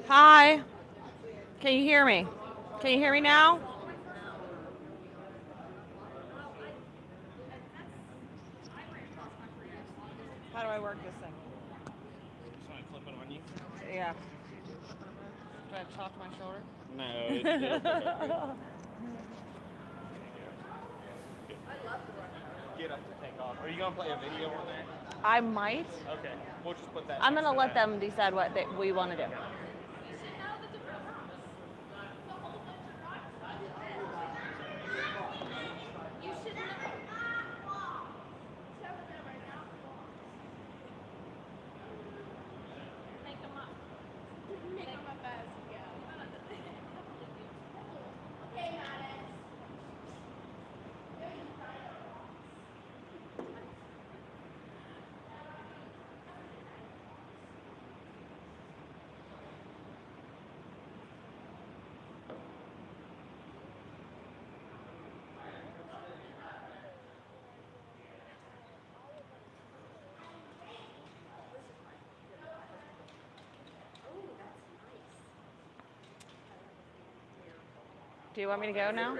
Hi. Can you hear me? Can you hear me now? How do I work this thing? Just want to clip it on you? Yeah. Do I have to talk to my shoulder? No, it'll pick up good. Good. Get up to take off. Are you gonna play a video on there? I might. Okay, we'll just put that. I'm next gonna to let that. them decide what we want to do. Do you want me to go now?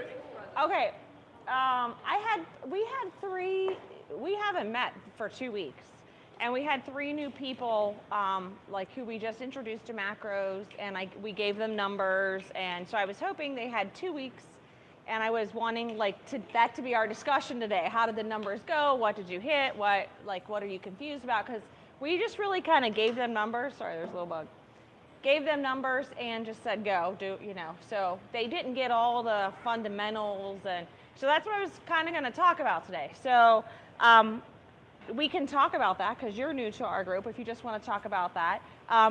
Okay. We haven't met for 2 weeks. And we had 3 new people, like who we just introduced to macros, and we gave them numbers. And so I was hoping they had 2 weeks, and I was wanting that to be our discussion today. How did the numbers go? What did you hit? What are you confused about? Because we just really kind of gave them numbers. Sorry, there's a little bug. Gave them numbers and just said go so they didn't get all the fundamentals, and so that's what I was kind of going to talk about today. So we can talk about that because you're new to our group if you just want to talk about that,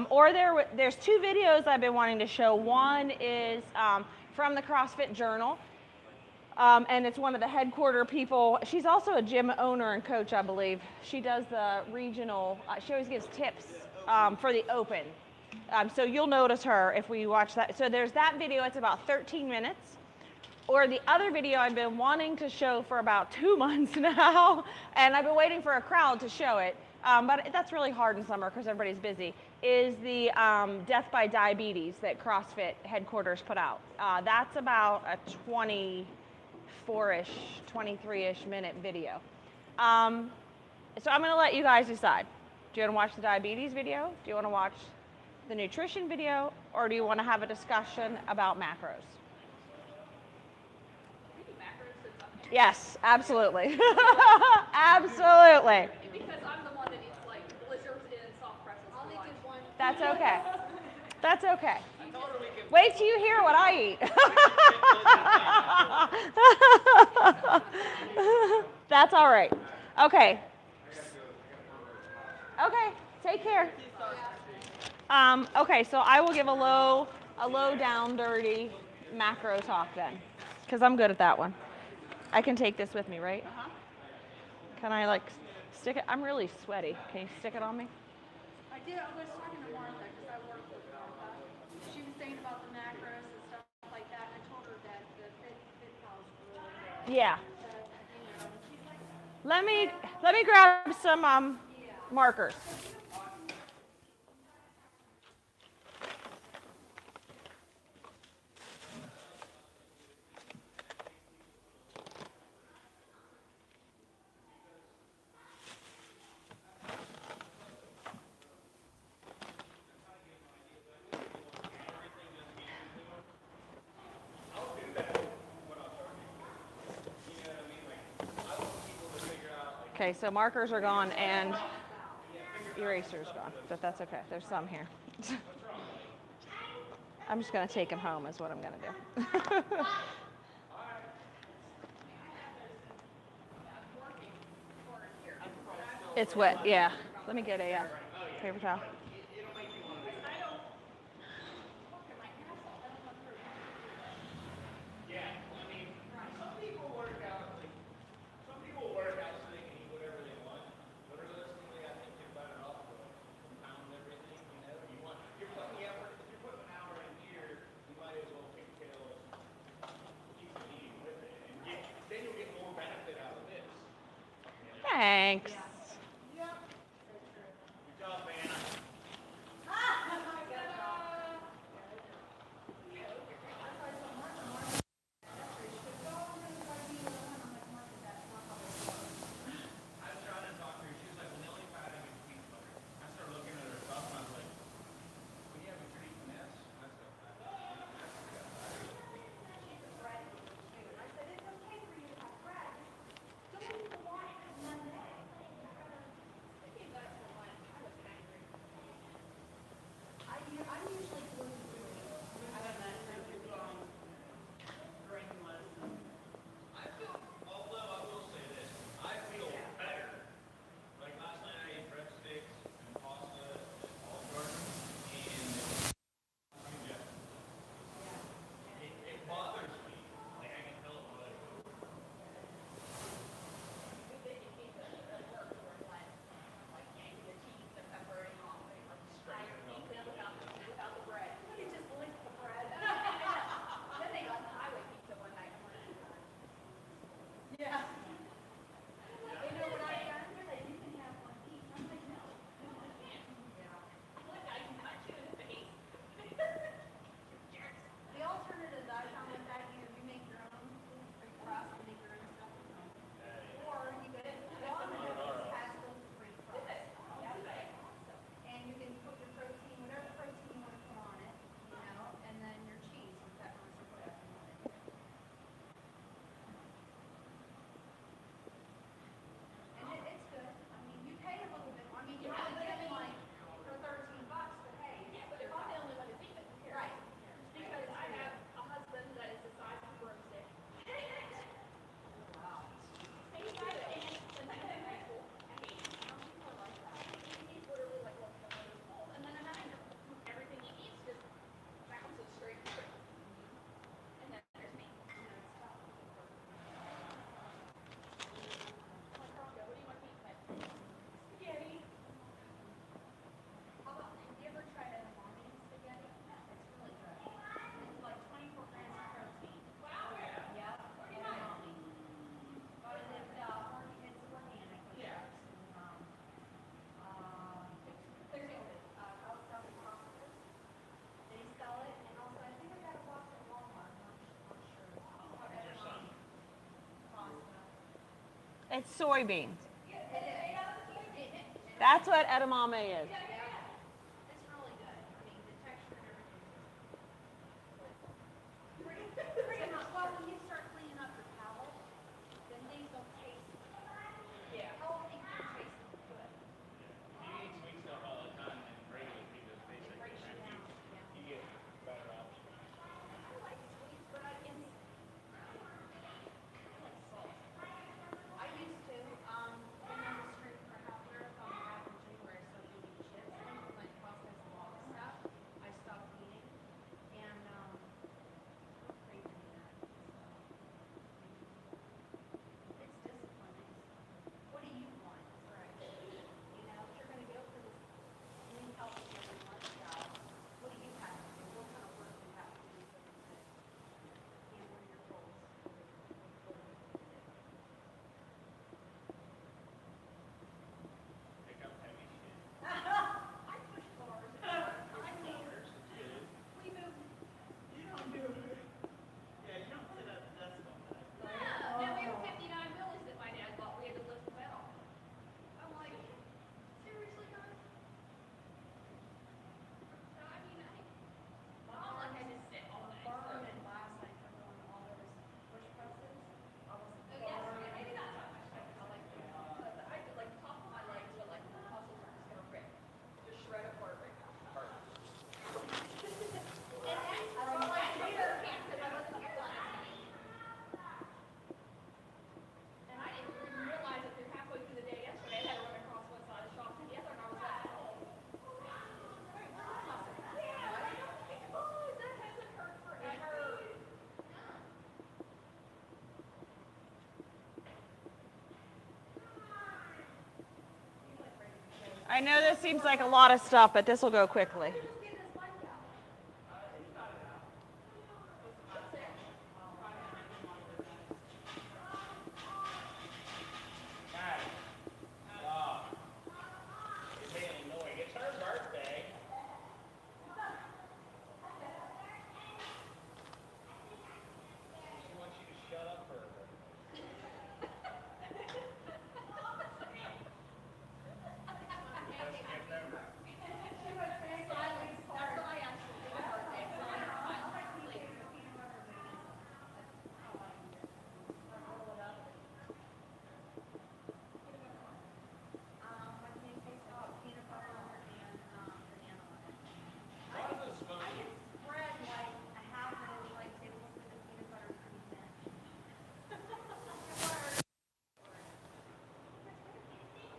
or there's 2 videos I've been wanting to show. One is from the CrossFit Journal, and it's one of the headquarter people. She's also a gym owner and coach, I believe. She does the regional, she always gives tips for the open. So you'll notice her if we watch that. So there's that video, it's about 13 minutes. Or the other video I've been wanting to show for about 2 months now, and I've been waiting for a crowd to show it, but that's really hard in summer because everybody's busy, is the Death by Diabetes that CrossFit headquarters put out. That's about a 24-ish, 23-ish minute video. So I'm going to let you guys decide. Do you want to watch the diabetes video? Do you want to watch the nutrition video, or do you want to have a discussion about macros? Yes, absolutely. Absolutely. Because I'm the one that eats like blizzards and soft presses. I'll make it one. That's okay. That's okay. Wait till you hear what I eat. That's all right. Okay. Okay. Take care. Okay, so I will give a low down dirty macro talk then, because I'm good at that one. I can take this with me, right? Uh-huh. Can I stick it? I'm really sweaty. Can you stick it on me? I was talking to Martha because I worked with Martha. She was saying about the macros and stuff like that. And I told her that the fit pals were Yeah. she's like, Let me grab some markers. Okay, so markers are gone and eraser's gone, but that's okay. There's some here. I'm just going to take them home is what I'm going to do. It's wet, yeah. Let me get a paper towel. Thanks. It's soybeans. That's what edamame is. It's really good. I mean, the texture and everything. Pretty much. Well, when you start cleaning up your palate, then things don't taste. Yeah. All things don't taste good. You eat sweet stuff all the time, and regular people, they say Breaks you down. Yeah. you get better options. I like sweets, but I like salt. I used to, when I was training for a half marathon back in January, I started eating chips, and when I processed a lot of stuff, I stopped eating, and, I'm craving that, so. It's discipline. What do you want? Right. You know, if you're gonna go for this new healthy living lifestyle, what do you have to do? What kind of work do you have to do so that, you know, what are your goals? Pick up heavy shit. I push bars. I mean, we move. You don't do it. Yeah, you don't sit at the desk all day. No, we have 59 wheelies that my dad bought. We had to lift them out. I'm like, seriously, guys? So, I mean, not like I just sit all day. Barn and last night from doing all those push presses. I was maybe that's not my type. I like I could like top of my legs, but like the muscles are just gonna rip. Just shred apart right now. And that's all I did because I wasn't here last night. And I didn't even realize that through halfway through the day yesterday, I had to run across one side of the shop to the other, and I was like, oh. That hasn't hurt forever. I know this seems like a lot of stuff, but this will go quickly. Just get his life out. Guys, stop. You're being annoying. It's her birthday. She wants you to shut up for her birthday. Just get them. That's why I asked you for your birthday. What do you taste? Oh, peanut butter and banana on it. Why is this I funny? can spread like a half inch, like tablespoon of peanut butter pretty thin.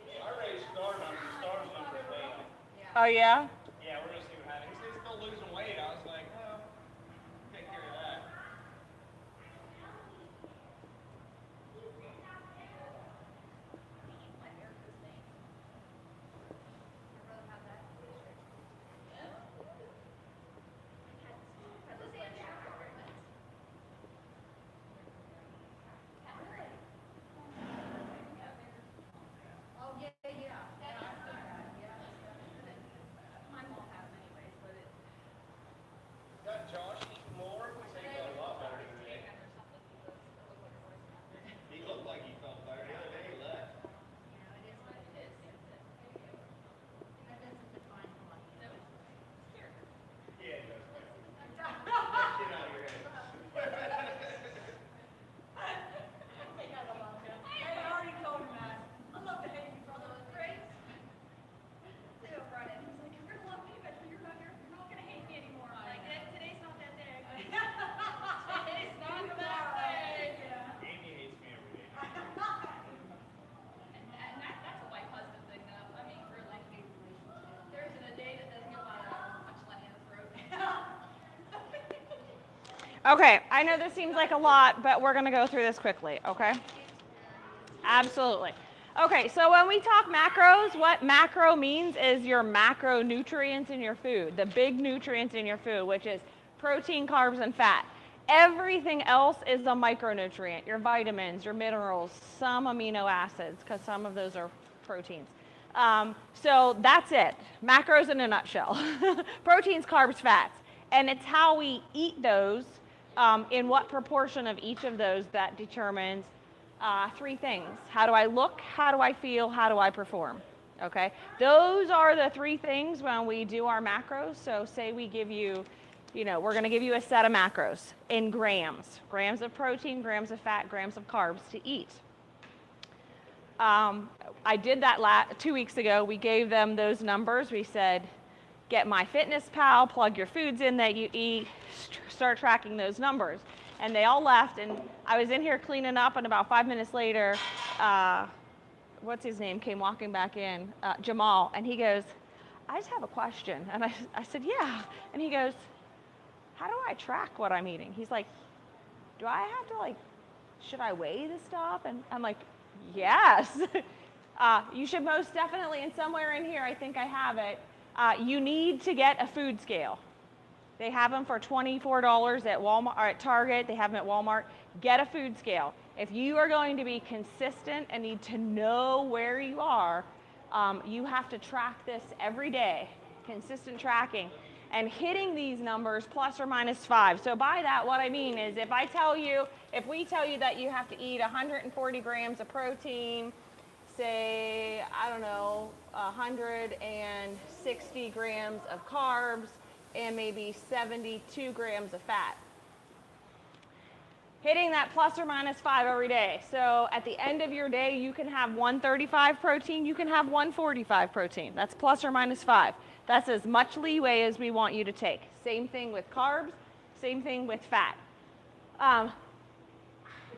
I already started on the stars number weight. Oh, yeah? Yeah, we're gonna see what happens. He's still losing weight. I was like, oh, take care of that. My hair goes thing. I'd rather have that. Had this like after breakfast. Oh, yeah, yeah. Yeah, I've heard that. Yeah. My mom has anyways, but it. Got Josh eating more. He said he felt a lot better today. He looked like he felt better. The other day he left. You know, it is what it is. That doesn't define who I am. Yeah, it does. Get out of your head. I already told him that. I love to hate you, brother. Grace. Theo brought it. He's like, you're gonna love me, but you're not gonna hate me anymore. I'm like, today's not that day. Today's not that day. Yeah. Amy hates me every day. And that's a white husband thing, though. I mean, really. There isn't a day that doesn't go by that I don't punch Lenny in the throat. Okay, I know this seems like a lot, but we're going to go through this quickly, okay? Absolutely. Okay, so when we talk macros, what macro means is your macronutrients in your food, the big nutrients in your food, which is protein, carbs, and fat. Everything else is a micronutrient, your vitamins, your minerals, some amino acids, because some of those are proteins. So that's it. Macros in a nutshell. Proteins, carbs, fats. And it's how we eat those, in what proportion of each of those that determines Three things. How do I look? How do I feel? How do I perform? Okay, those are the three things when we do our macros. So say we give you, we're going to give you a set of macros in grams. Grams of protein, grams of fat, grams of carbs to eat. I did that 2 weeks ago. We gave them those numbers. We said, get MyFitnessPal, plug your foods in that you eat, start tracking those numbers. And they all left, and I was in here cleaning up, and about 5 minutes later, what's his name, came walking back in, Jamal, and he goes, I just have a question. And I said, yeah. And he goes, how do I track what I'm eating? He's like, do I have to, should I weigh this stuff? And I'm like, yes. You should most definitely, and somewhere in here, I think I have it, you need to get a food scale. They have them for $24 at Walmart or at Target. They have them at Walmart. Get a food scale. If you are going to be consistent and need to know where you are, you have to track this every day, consistent tracking, and hitting these numbers plus or minus 5. So by that, what I mean is if we tell you that you have to eat 140 grams of protein, say, 160 grams of carbs, and maybe 72 grams of fat. Hitting that plus or minus 5 every day. So at the end of your day, you can have 135 protein, you can have 145 protein. That's plus or minus 5. That's as much leeway as we want you to take. Same thing with carbs, same thing with fat.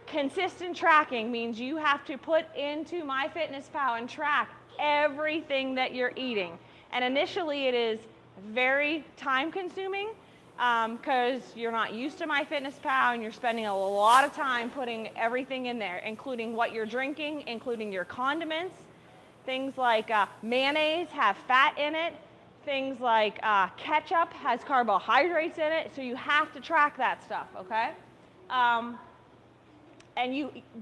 Consistent tracking means you have to put into MyFitnessPal and track everything that you're eating. And initially it is very time consuming because you're not used to MyFitnessPal and you're spending a lot of time putting everything in there, including what you're drinking, including your condiments. Things like mayonnaise have fat in it. Things like ketchup has carbohydrates in it. So you have to track that stuff, okay? And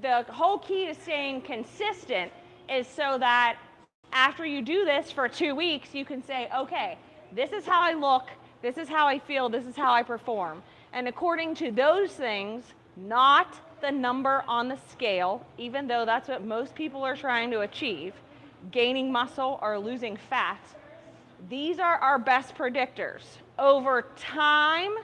the whole key to staying consistent is so that after you do this for 2 weeks, you can say, okay, this is how I look, this is how I feel, this is how I perform. And according to those things, not the number on the scale, even though that's what most people are trying to achieve, gaining muscle or losing fat, these are our best predictors. Over time,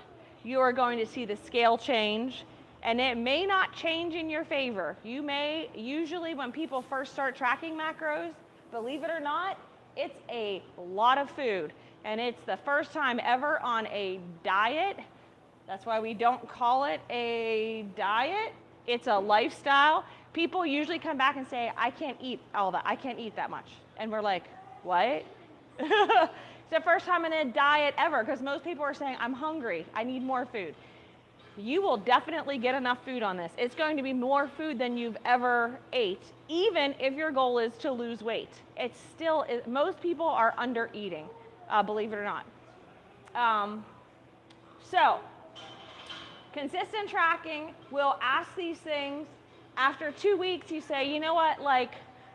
you are going to see the scale change, and it may not change in your favor. You may, usually when people first start tracking macros, believe it or not, it's a lot of food. And it's the first time ever on a diet. That's why we don't call it a diet. It's a lifestyle. People usually come back and say, I can't eat all that. I can't eat that much. And we're like, what? It's the first time in a diet ever because most people are saying, I'm hungry. I need more food. You will definitely get enough food on this. It's going to be more food than you've ever ate, even if your goal is to lose weight. It's still, most people are under eating. Believe it or not. So, consistent tracking, we'll ask these things. After 2 weeks, you say, you know what,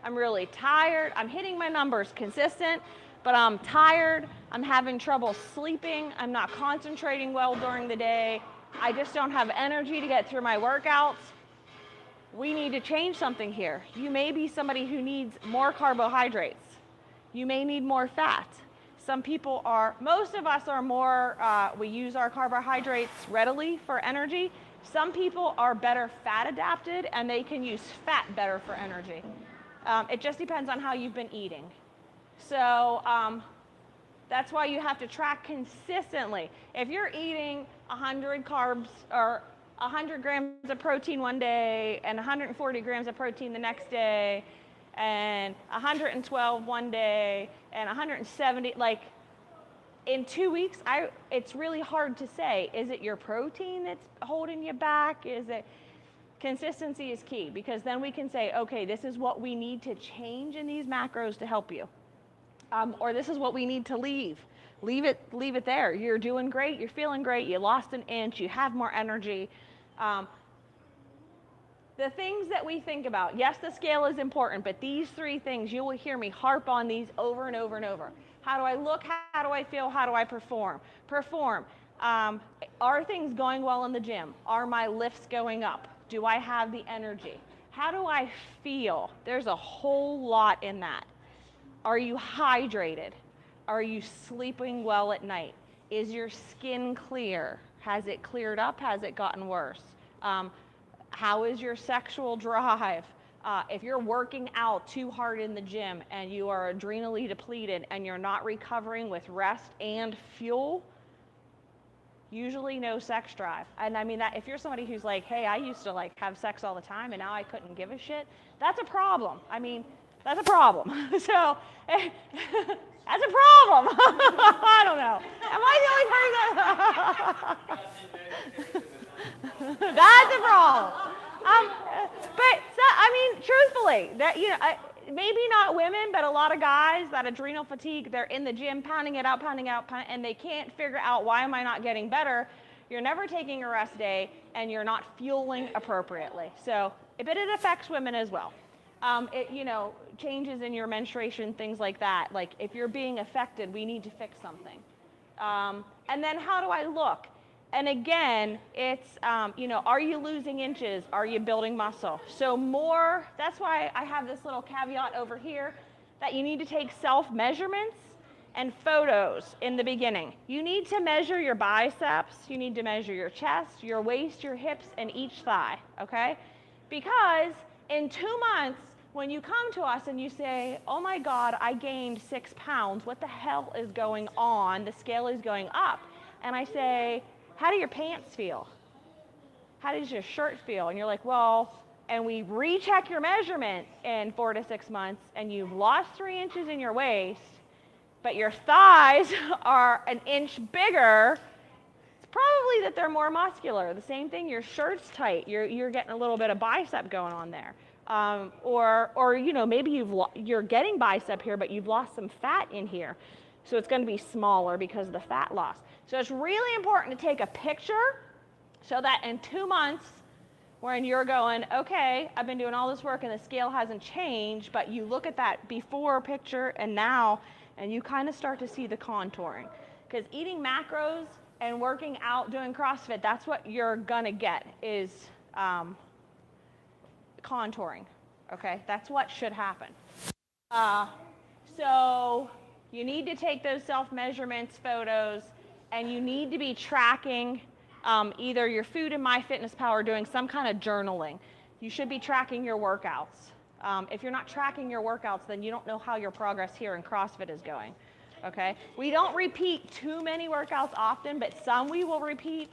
I'm really tired. I'm hitting my numbers consistent, but I'm tired. I'm having trouble sleeping. I'm not concentrating well during the day. I just don't have energy to get through my workouts. We need to change something here. You may be somebody who needs more carbohydrates. You may need more fat. Some people are, most of us are more, we use our carbohydrates readily for energy. Some people are better fat adapted and they can use fat better for energy. It just depends on how you've been eating. So that's why you have to track consistently. If you're eating 100 carbs or 100 grams of protein one day and 140 grams of protein the next day, and 112 one day, and 170, in 2 weeks, it's really hard to say, is it your protein that's holding you back? Consistency is key, because then we can say, okay, this is what we need to change in these macros to help you. Or this is what we need to leave. Leave it there. You're doing great, you're feeling great, you lost an inch, you have more energy. The things that we think about, yes, the scale is important, but these 3 things, you will hear me harp on these over and over and over. How do I look? How do I feel? How do I perform? Are things going well in the gym? Are my lifts going up? Do I have the energy? How do I feel? There's a whole lot in that. Are you hydrated? Are you sleeping well at night? Is your skin clear? Has it cleared up? Has it gotten worse? How is your sexual drive? If you're working out too hard in the gym and you are adrenally depleted and you're not recovering with rest and fuel, usually no sex drive. And I mean that if you're somebody who's like, hey, I used to like have sex all the time and now I couldn't give a shit, that's a problem. I mean, that's a problem. So that's a problem. I don't know. Am I the only person? That's a problem. But so, I mean, truthfully, that maybe not women, but a lot of guys, that adrenal fatigue, they're in the gym pounding it out, and they can't figure out why am I not getting better. You're never taking a rest day, and you're not fueling appropriately. So, but it affects women as well. Changes in your menstruation, things like that. Like if you're being affected, we need to fix something. And then how do I look? And again, it's, are you losing inches? Are you building muscle? So that's why I have this little caveat over here that you need to take self-measurements and photos in the beginning. You need to measure your biceps, you need to measure your chest, your waist, your hips, and each thigh, okay? Because in 2 months, when you come to us and you say, oh my God, I gained 6 pounds, what the hell is going on? The scale is going up. And I say, how do your pants feel? How does your shirt feel? And you're like, well, and we recheck your measurement in 4 to 6 months, and you've lost 3 inches in your waist, but your thighs are an inch bigger. It's probably that they're more muscular. The same thing, your shirt's tight. You're getting a little bit of bicep going on there. Or maybe you're getting bicep here, but you've lost some fat in here. So it's going to be smaller because of the fat loss. So it's really important to take a picture so that in 2 months, when you're going, okay, I've been doing all this work and the scale hasn't changed, but you look at that before picture and now, and you kind of start to see the contouring. Because eating macros and working out, doing CrossFit, that's what you're going to get is contouring, okay? That's what should happen. So you need to take those self-measurements, photos, and you need to be tracking either your food in MyFitnessPal or doing some kind of journaling. You should be tracking your workouts. If you're not tracking your workouts, then you don't know how your progress here in CrossFit is going, okay? We don't repeat too many workouts often, but some we will repeat.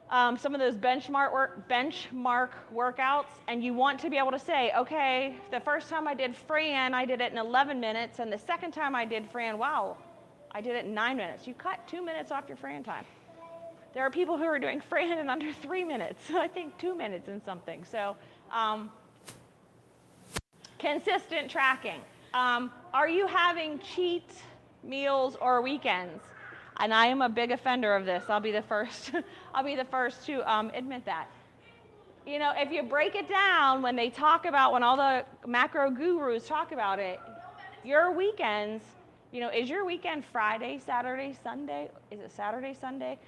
Some of those benchmark workouts, and you want to be able to say, okay, the first time I did Fran, I did it in 11 minutes, and the second time I did Fran, wow, I did it in 9 minutes. You cut 2 minutes off your Fran time. There are people who are doing Fran in under 3 minutes, I think 2 minutes and something. So consistent tracking. Are you having cheat meals or weekends? And I am a big offender of this. I'll be the first. I'll be the first to admit that. If you break it down, when all the macro gurus talk about it, your weekends, is your weekend Friday, Saturday, Sunday? Is it Saturday, Sunday?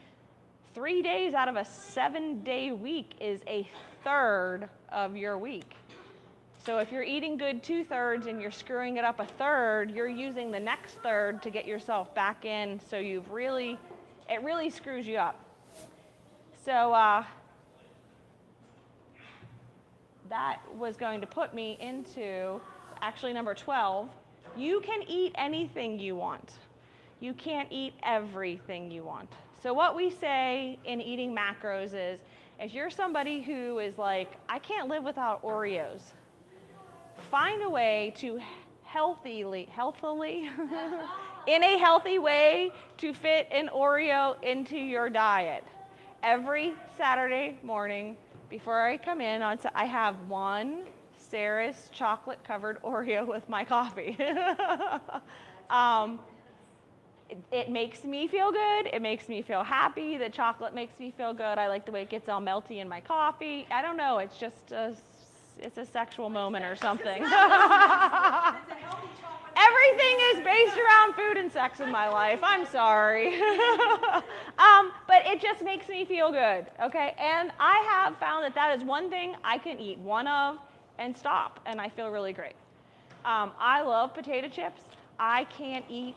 3 days out of a 7-day week is a third of your week. So if you're eating good 2/3 and you're screwing it up a third, you're using the next third to get yourself back in. So it really screws you up. So that was going to put me into actually number 12. You can eat anything you want. You can't eat everything you want. So what we say in eating macros is, if you're somebody who is like, I can't live without Oreos, find a way to healthily, in a healthy way, to fit an Oreo into your diet. Every Saturday morning before I come in, I have one Sarah's chocolate-covered Oreo with my coffee. It makes me feel good. It makes me feel happy. The chocolate makes me feel good. I like the way it gets all melty in my coffee. I don't know. It's just it's a sexual moment or something. Everything is based around food and sex in my life. I'm sorry. But it just makes me feel good, okay? And I have found that is one thing I can eat one of and stop, and I feel really great. I love potato chips. I can't eat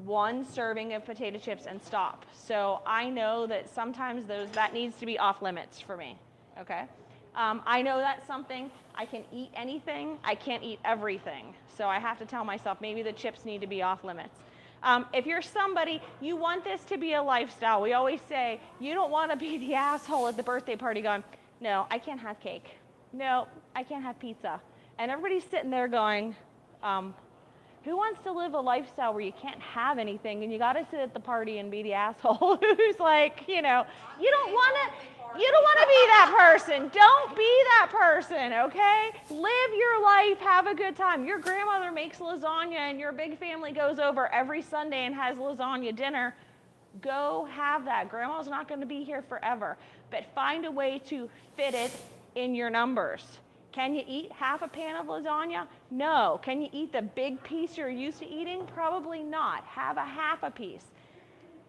one serving of potato chips and stop. So I know that sometimes that needs to be off limits for me, okay? I know that's something, I can eat anything, I can't eat everything. So I have to tell myself maybe the chips need to be off limits. If you're somebody, you want this to be a lifestyle. We always say, you don't want to be the asshole at the birthday party going, no, I can't have cake. No, I can't have pizza. And everybody's sitting there going, who wants to live a lifestyle where you can't have anything and you got to sit at the party and be the asshole who's like, you don't want to be that person. Don't be that person, okay? Live your life, have a good time. Your grandmother makes lasagna and your big family goes over every Sunday and has lasagna dinner. Go have that. Grandma's not going to be here forever, but find a way to fit it in your numbers. Can you eat half a pan of lasagna? No. Can you eat the big piece you're used to eating? Probably not. Have a half a piece.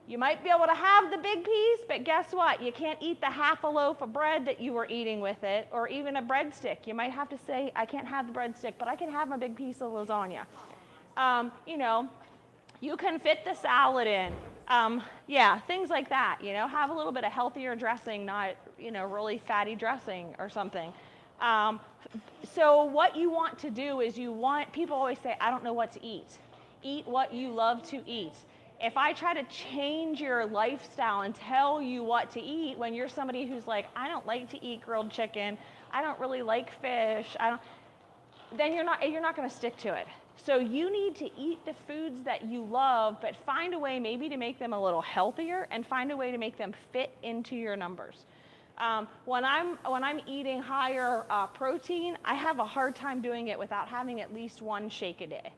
You might be able to have the big piece, but guess what? You can't eat the half a loaf of bread that you were eating with it, or even a breadstick. You might have to say, I can't have the breadstick, but I can have a big piece of lasagna. You can fit the salad in. Things like that. Have a little bit of healthier dressing, not, really fatty dressing or something. So what you want to do is people always say, I don't know what to eat. Eat what you love to eat. If I try to change your lifestyle and tell you what to eat when you're somebody who's like, I don't like to eat grilled chicken, I don't really like fish, then you're not going to stick to it. So you need to eat the foods that you love, but find a way maybe to make them a little healthier and find a way to make them fit into your numbers. When I'm eating higher protein, I have a hard time doing it without having at least one shake a day.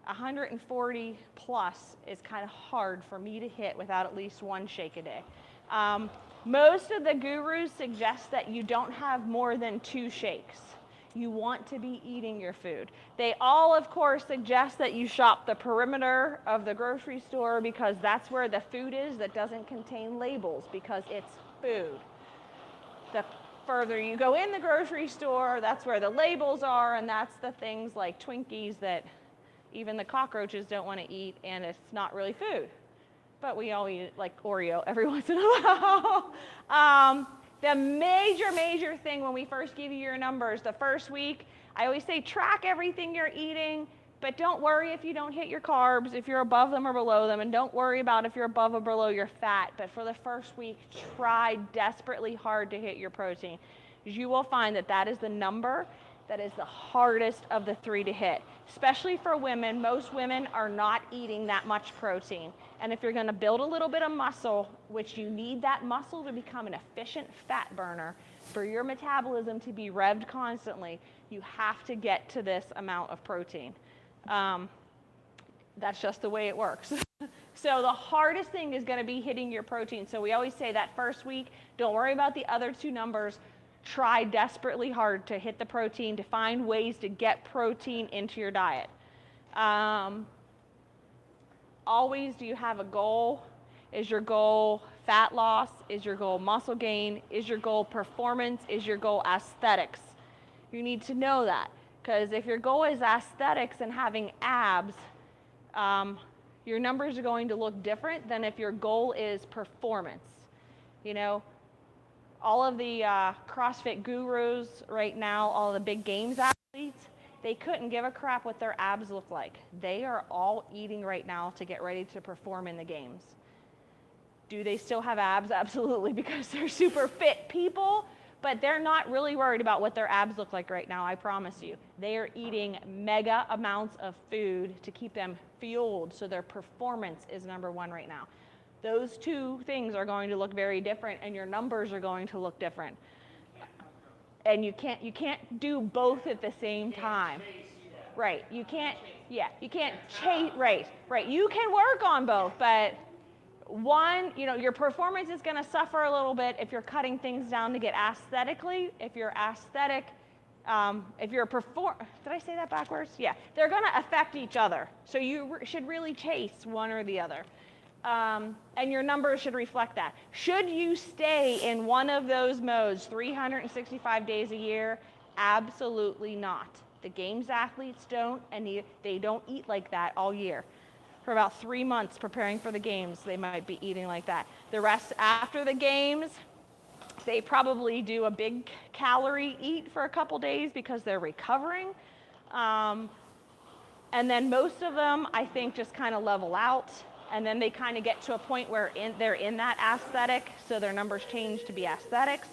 140 plus is kind of hard for me to hit without at least one shake a day. Most of the gurus suggest that you don't have more than 2 shakes. You want to be eating your food. They all, of course, suggest that you shop the perimeter of the grocery store because that's where the food is that doesn't contain labels because it's food. The further you go in the grocery store, that's where the labels are, and that's the things like Twinkies that even the cockroaches don't want to eat, and it's not really food. But we all eat it like Oreo every once in a while. The major thing when we first give you your numbers, the first week, I always say track everything you're eating, but don't worry if you don't hit your carbs, if you're above them or below them, and don't worry about if you're above or below your fat. But for the first week, try desperately hard to hit your protein. You will find that is the number that is the hardest of the 3 to hit. Especially for women, most women are not eating that much protein. And if you're going to build a little bit of muscle, which you need that muscle to become an efficient fat burner, for your metabolism to be revved constantly, you have to get to this amount of protein. That's just the way it works. So the hardest thing is going to be hitting your protein. So we always say that first week, don't worry about the other 2 numbers. Try desperately hard to hit the protein, to find ways to get protein into your diet. Always, do you have a goal? Is your goal fat loss? Is your goal muscle gain? Is your goal performance? Is your goal aesthetics? You need to know that, because if your goal is aesthetics and having abs, your numbers are going to look different than if your goal is performance. All of the CrossFit gurus right now, all the big games athletes, they couldn't give a crap what their abs look like. They are all eating right now to get ready to perform in the games. Do they still have abs? Absolutely, because they're super fit people, but they're not really worried about what their abs look like right now, I promise you. They are eating mega amounts of food to keep them fueled, so their performance is number 1 right now. Those 2 things are going to look very different, and your numbers are going to look different. And you can't do both at the same time. Right. You can't chase, right. You can work on both, but one, your performance is going to suffer a little bit if you're cutting things down to get aesthetically. If you're aesthetic, if you're did I say that backwards? Yeah. They're going to affect each other. So you should really chase one or the other. And your numbers should reflect that. Should you stay in one of those modes 365 days a year? Absolutely not. The games athletes don't, and they don't eat like that all year. For about 3 months preparing for the games, they might be eating like that. The rest, after the games, they probably do a big calorie eat for a couple days because they're recovering. And then most of them, I think, just kind of level out. And then they kind of get to a point where they're in that aesthetic, so their numbers change to be aesthetics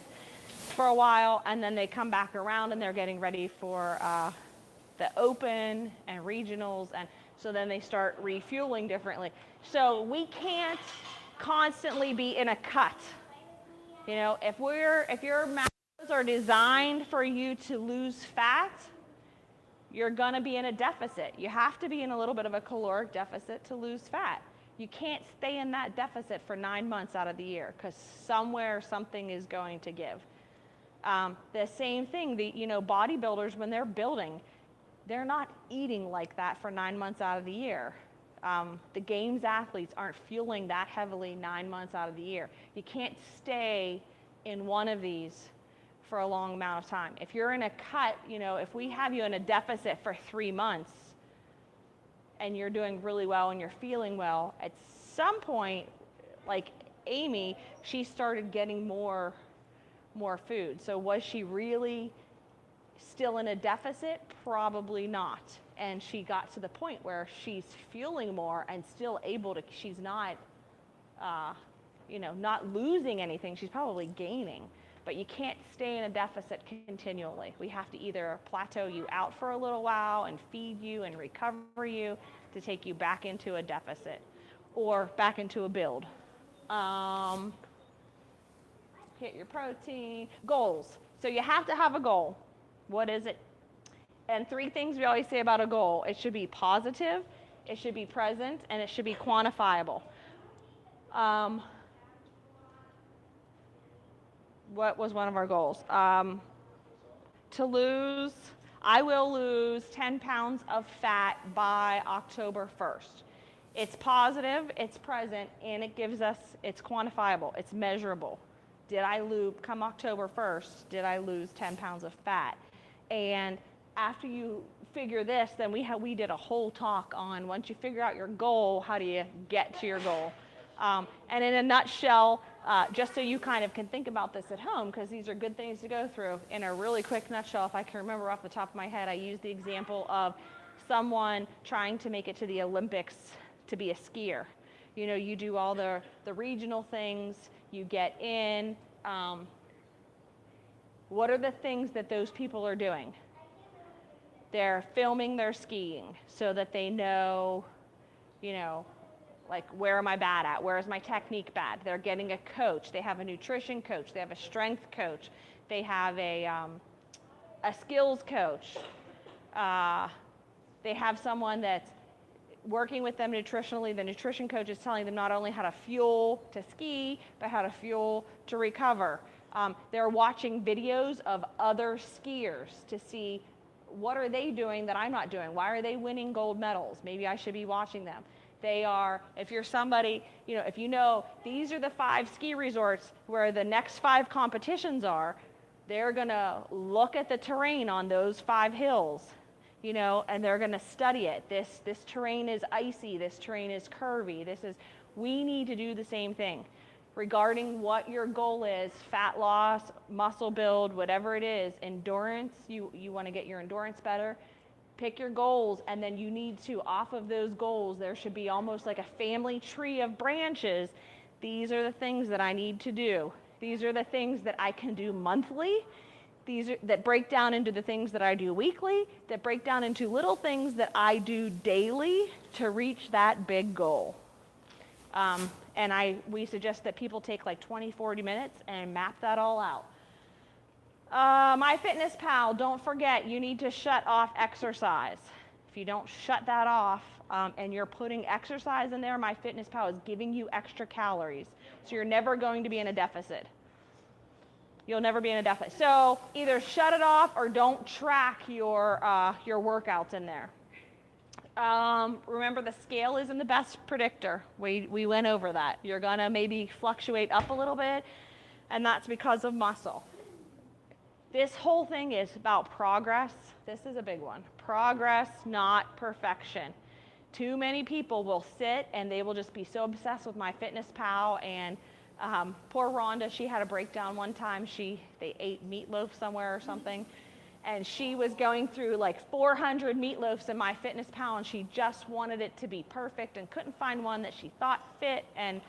for a while, and then they come back around and they're getting ready for the open and regionals, and so then they start refueling differently. So we can't constantly be in a cut. You know, if your macros are designed for you to lose fat, you're gonna be in a deficit. You have to be in a little bit of a caloric deficit to lose fat. You can't stay in that deficit for 9 months out of the year because somewhere something is going to give. The same thing, bodybuilders, when they're building, they're not eating like that for 9 months out of the year. The games athletes aren't fueling that heavily 9 months out of the year. You can't stay in one of these for a long amount of time. If you're in a cut, if we have you in a deficit for 3 months and you're doing really well and you're feeling well, at some point, like Amy, she started getting more food. So was she really still in a deficit? Probably not. And she got to the point where she's fueling more and still able to, she's not, not losing anything. She's probably gaining. But you can't stay in a deficit continually. We have to either plateau you out for a little while and feed you and recover you to take you back into a deficit or back into a build. Hit your protein. Goals. So you have to have a goal. What is it? And 3 things we always say about a goal. It should be positive, it should be present, and it should be quantifiable. What was one of our goals? I will lose 10 pounds of fat by October 1st. It's positive, it's present, and it's quantifiable, it's measurable. Come October 1st, did I lose 10 pounds of fat? And after you figure this, then we did a whole talk on once you figure out your goal, how do you get to your goal? And in a nutshell, just so you kind of can think about this at home, because these are good things to go through, in a really quick nutshell, if I can remember off the top of my head, I used the example of someone trying to make it to the Olympics to be a skier. You do all the regional things, you get in. What are the things that those people are doing? They're filming their skiing so that they know, like, where am I bad at? Where is my technique bad? They're getting a coach. They have a nutrition coach. They have a strength coach. They have a skills coach. They have someone that's working with them nutritionally. The nutrition coach is telling them not only how to fuel to ski, but how to fuel to recover. They're watching videos of other skiers to see what are they doing that I'm not doing? Why are they winning gold medals? Maybe I should be watching them. If you're somebody, if these are the 5 ski resorts where the next 5 competitions are, they're gonna look at the terrain on those 5 hills, and they're gonna study it. This terrain is icy, this terrain is curvy, we need to do the same thing. Regarding what your goal is, fat loss, muscle build, whatever it is, endurance, you wanna get your endurance better, pick your goals, and then you need to, off of those goals, there should be almost like a family tree of branches. These are the things that I need to do. These are the things that I can do monthly. That break down into the things that I do weekly, that break down into little things that I do daily to reach that big goal. And we suggest that people take like 20, 40 minutes and map that all out. MyFitnessPal, don't forget, you need to shut off exercise. If you don't shut that off and you're putting exercise in there, MyFitnessPal is giving you extra calories. So you're never going to be in a deficit. You'll never be in a deficit. So either shut it off or don't track your workouts in there. Remember, the scale isn't the best predictor. We went over that. You're gonna maybe fluctuate up a little bit, and that's because of muscle. This whole thing is about progress. This is a big one. Progress, not perfection. Too many people will sit and they will just be so obsessed with MyFitnessPal. And poor Rhonda, she had a breakdown one time. They ate meatloaf somewhere or something. And she was going through like 400 meatloafs in MyFitnessPal, and she just wanted it to be perfect and couldn't find one that she thought fit, and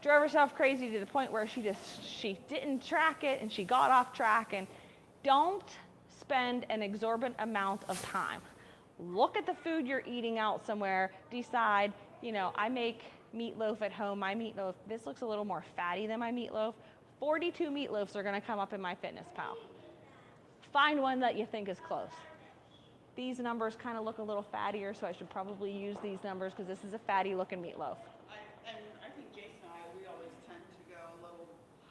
drove herself crazy to the point where she didn't track it, and she got off track. And don't spend an exorbitant amount of time. Look at the food you're eating out somewhere. Decide, I make meatloaf at home. My meatloaf, this looks a little more fatty than my meatloaf. 42 meatloafs are going to come up in MyFitnessPal. Find one that you think is close. These numbers kind of look a little fattier, so I should probably use these numbers because this is a fatty looking meatloaf. And I think Jason and we always tend to go a little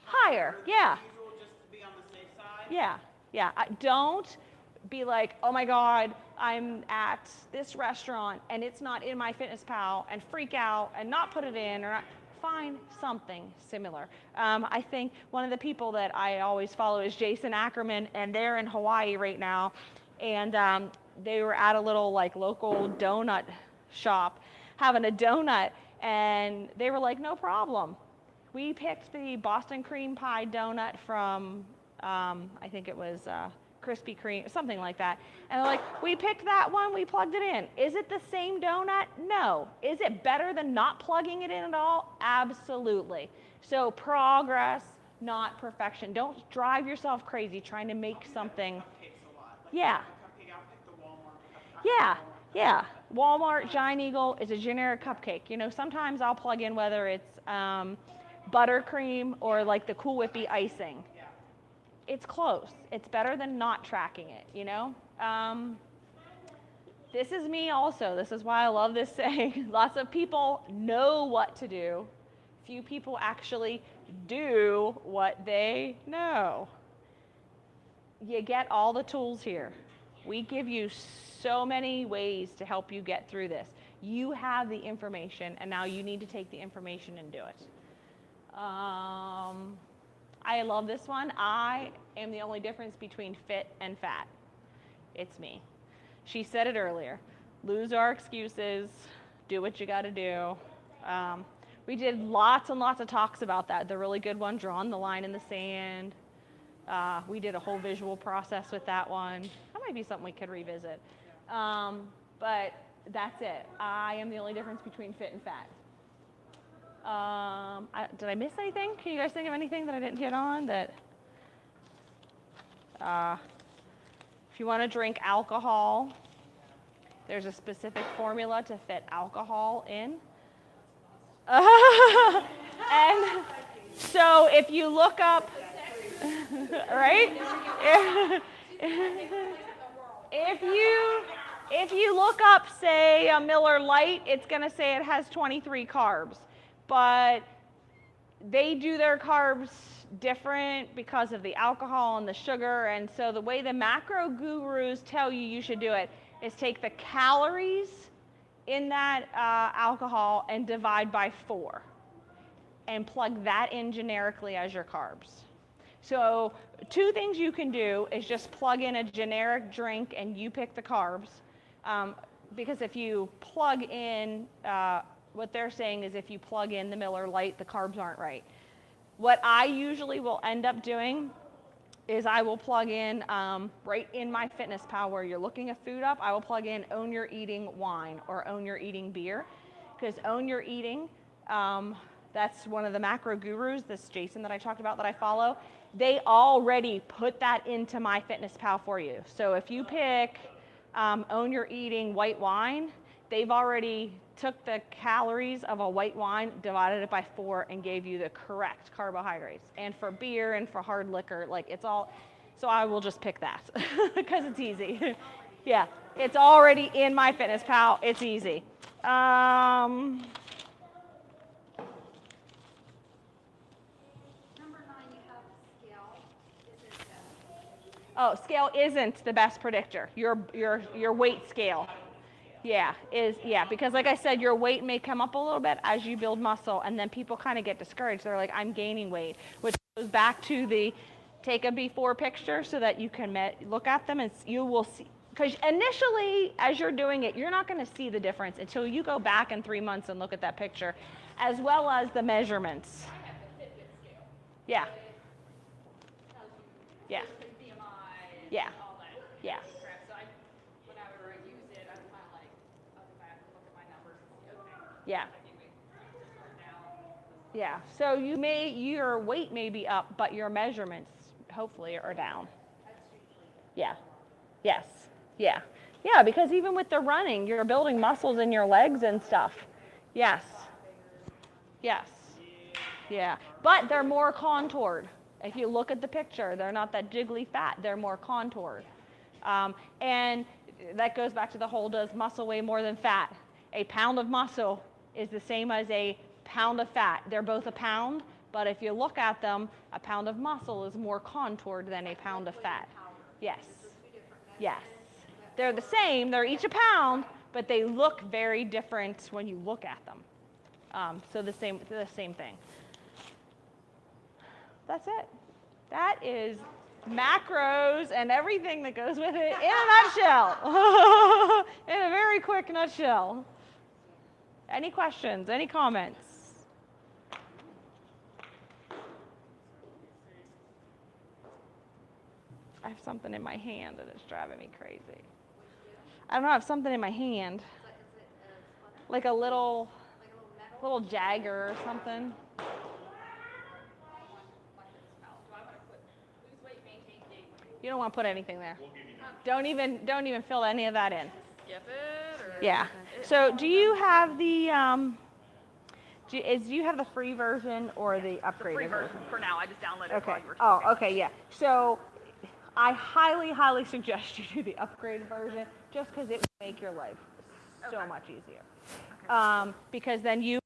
Higher, yeah. than usual, just to be on the safe side. Yeah. Don't be like, oh my God, I'm at this restaurant and it's not in MyFitnessPal, and freak out and not put it in, or not. Find something similar. I think one of the people that I always follow is Jason Ackerman, and they're in Hawaii right now, and they were at a little like local donut shop having a donut, and they were like, no problem. We picked the Boston cream pie donut from, I think it was Krispy Kreme, something like that. And they're like, we picked that one, we plugged it in. Is it the same donut? No. Is it better than not plugging it in at all? Absolutely. So progress, not perfection. Don't drive yourself crazy trying to make something. Cupcakes a lot. Like Yeah. Cupcake, I'll pick the Walmart. Yeah. Walmart Giant Eagle is a generic cupcake. Sometimes I'll plug in whether it's buttercream or like the Cool Whippy icing. Yeah. It's close. It's better than not tracking it, This is me also. This is why I love this saying. Lots of people know what to do. Few people actually do what they know. You get all the tools here. We give you so many ways to help you get through this. You have the information, and now you need to take the information and do it. I love this one. I am the only difference between fit and fat. It's me. She said it earlier. Lose our excuses. Do what you got to do. We did lots and lots of talks about that. The really good one, drawing the line in the sand. We did a whole visual process with that one. That might be something we could revisit. But that's it. I am the only difference between fit and fat. Did I miss anything? Can you guys think of anything that I didn't hit on? That if you want to drink alcohol, there's a specific formula to fit alcohol in. And so if you look up, right? If you look up, say, a Miller Lite, it's going to say it has 23 carbs. But they do their carbs different because of the alcohol and the sugar. And so the way the macro gurus tell you should do it is take the calories in that alcohol and divide by 4 and plug that in generically as your carbs. So 2 things you can do is just plug in a generic drink and you pick the carbs. Because if you plug in, what they're saying is if you plug in the Miller Lite, the carbs aren't right. What I usually will end up doing is I will plug in, right in MyFitnessPal where you're looking at food up, I will plug in Own Your Eating wine or Own Your Eating beer. Because Own Your Eating, that's one of the macro gurus, this Jason that I talked about that I follow, they already put that into MyFitnessPal for you. So if you pick Own Your Eating white wine, they've already took the calories of a white wine, divided it by 4, and gave you the correct carbohydrates. And for beer and for hard liquor, like it's all, so I will just pick that because it's easy. Yeah, it's already in MyFitnessPal. It's easy. Number 9, you have scale. Scale isn't the best predictor. Your weight scale. Yeah, because like I said, your weight may come up a little bit as you build muscle, and then people kind of get discouraged. They're like, I'm gaining weight, which goes back to take a before picture so that you can look at them and you will see. Because initially, as you're doing it, you're not going to see the difference until you go back in 3 months and look at that picture, as well as the measurements. I have the Fitbit scale. Yeah. So it tells you Yeah. the BMI and Yeah. all that Yeah. crap. So whenever I use it, I'm kind of like, okay, I have to look at my numbers and see, okay. Yeah. I think we down. Yeah. So your weight may be up, but your measurements hopefully are down. Yeah. Yes. Yeah. Yeah, because even with the running, you're building muscles in your legs and stuff. Yes. Yes. Yeah. But they're more contoured. If you look at the picture, they're not that jiggly fat. They're more contoured. And that goes back to the whole, does muscle weigh more than fat? A pound of muscle is the same as a pound of fat. They're both a pound, but if you look at them, a pound of muscle is more contoured than a pound of fat. Yes. Yes. They're the same. They're each a pound, but they look very different when you look at them. So the same thing. That's it. That is macros and everything that goes with it in a nutshell. In a very quick nutshell. Any questions? Any comments? I have something in my hand and it's driving me crazy. I don't know, I have something in my hand. Like a little jagger or something. You don't want to put anything there. Don't even fill any of that in. Skip it or? Yeah. So do you have the do you have the free version or the upgraded Free version? version for now. I just downloaded it Okay. while you were Oh, talking. okay, yeah. So I highly suggest you do the upgraded version just because it will make your life so much easier. Because then you